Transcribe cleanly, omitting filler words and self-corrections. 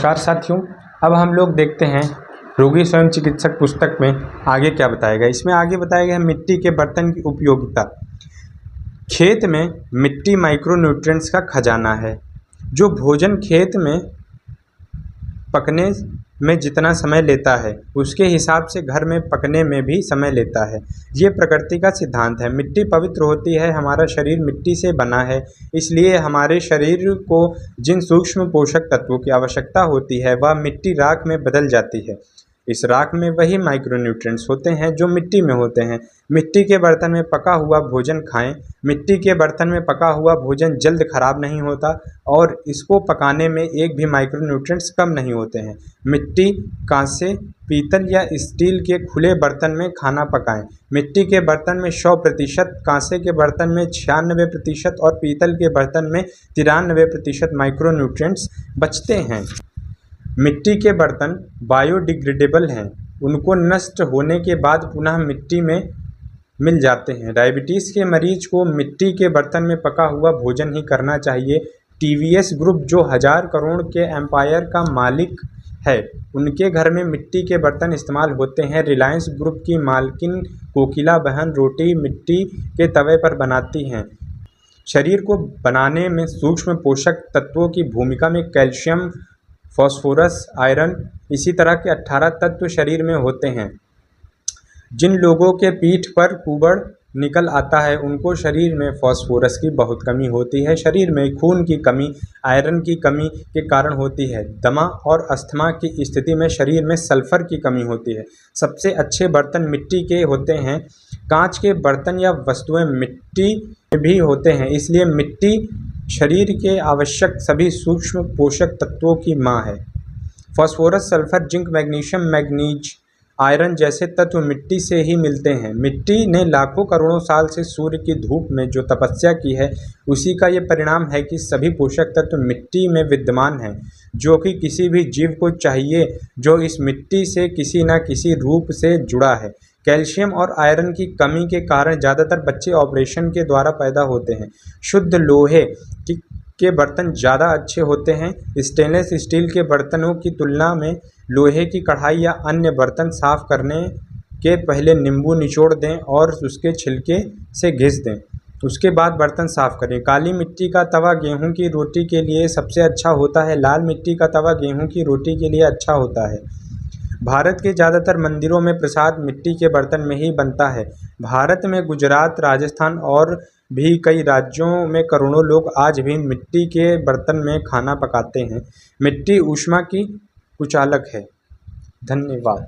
नमस्कार साथियों। अब हम लोग देखते हैं रोगी स्वयं चिकित्सक पुस्तक में आगे क्या बताया गया। इसमें आगे बताया गया है मिट्टी के बर्तन की उपयोगिता। खेत में मिट्टी माइक्रोन्यूट्रिएंट्स का खजाना है। जो भोजन खेत में पकने में जितना समय लेता है उसके हिसाब से घर में पकने में भी समय लेता है। ये प्रकृति का सिद्धांत है। मिट्टी पवित्र होती है, हमारा शरीर मिट्टी से बना है, इसलिए हमारे शरीर को जिन सूक्ष्म पोषक तत्वों की आवश्यकता होती है वह मिट्टी राख में बदल जाती है। इस राख में वही माइक्रोन्यूट्रिएंट्स होते हैं जो मिट्टी में होते हैं। मिट्टी के बर्तन में पका हुआ भोजन खाएं। मिट्टी के बर्तन में पका हुआ भोजन जल्द खराब नहीं होता और इसको पकाने में एक भी माइक्रोन्यूट्रिएंट्स कम नहीं होते हैं। मिट्टी, कांसे, पीतल या स्टील के खुले बर्तन में खाना पकाएं। मिट्टी के बर्तन में 100%, कांसे के बर्तन में 96% और पीतल के बर्तन में 93% माइक्रोन्यूट्रिएंट्स बचते हैं। मिट्टी के बर्तन बायोडिग्रेडेबल हैं, उनको नष्ट होने के बाद पुनः मिट्टी में मिल जाते हैं। डायबिटीज़ के मरीज को मिट्टी के बर्तन में पका हुआ भोजन ही करना चाहिए। टीवीएस ग्रुप जो 1000 करोड़ के एम्पायर का मालिक है, उनके घर में मिट्टी के बर्तन इस्तेमाल होते हैं। रिलायंस ग्रुप की मालकिन कोकिला बहन रोटी मिट्टी के तवे पर बनाती हैं। शरीर को बनाने में सूक्ष्म पोषक तत्वों की भूमिका में कैल्शियम, फास्फोरस, आयरन, इसी तरह के 18 तत्व शरीर में होते हैं। जिन लोगों के पीठ पर कुबड़ निकल आता है उनको शरीर में फास्फोरस की बहुत कमी होती है। शरीर में खून की कमी, आयरन की कमी के कारण होती है। दमा और अस्थमा की स्थिति में शरीर में सल्फर की कमी होती है। सबसे अच्छे बर्तन मिट्टी के होते हैं। कांच के बर्तन या वस्तुएं मिट्टी में भी होते हैं, इसलिए मिट्टी शरीर के आवश्यक सभी सूक्ष्म पोषक तत्वों की माँ है। Phosphorus, sulphur, zinc, magnesium, manganese, iron जैसे तत्व मिट्टी से ही मिलते हैं। मिट्टी ने लाखों करोड़ों साल से सूर्य की धूप में जो तपस्या की है उसी का ये परिणाम है कि सभी पोषक तत्व मिट्टी में विद्यमान हैं, जो कि किसी भी जीव को चाहिए जो इस मिट्टी से किसी न किसी रूप से जुड़ा है। कैल्शियम और आयरन की कमी के कारण ज़्यादातर बच्चे ऑपरेशन के द्वारा पैदा होते हैं। शुद्ध लोहे के बर्तन ज़्यादा अच्छे होते हैं। स्टेनलेस स्टील के बर्तनों की तुलना में लोहे की कढ़ाई या अन्य बर्तन साफ करने के पहले नींबू निचोड़ दें और उसके छिलके से घिस दें, उसके बाद बर्तन साफ करें। काली मिट्टी का तवा गेहूं की रोटी के लिए सबसे अच्छा होता है। लाल मिट्टी का तवा गेहूं की रोटी के लिए अच्छा होता है। भारत के ज़्यादातर मंदिरों में प्रसाद मिट्टी के बर्तन में ही बनता है। भारत में गुजरात, राजस्थान और भी कई राज्यों में करोड़ों लोग आज भी मिट्टी के बर्तन में खाना पकाते हैं। मिट्टी ऊष्मा की कुचालक है। धन्यवाद।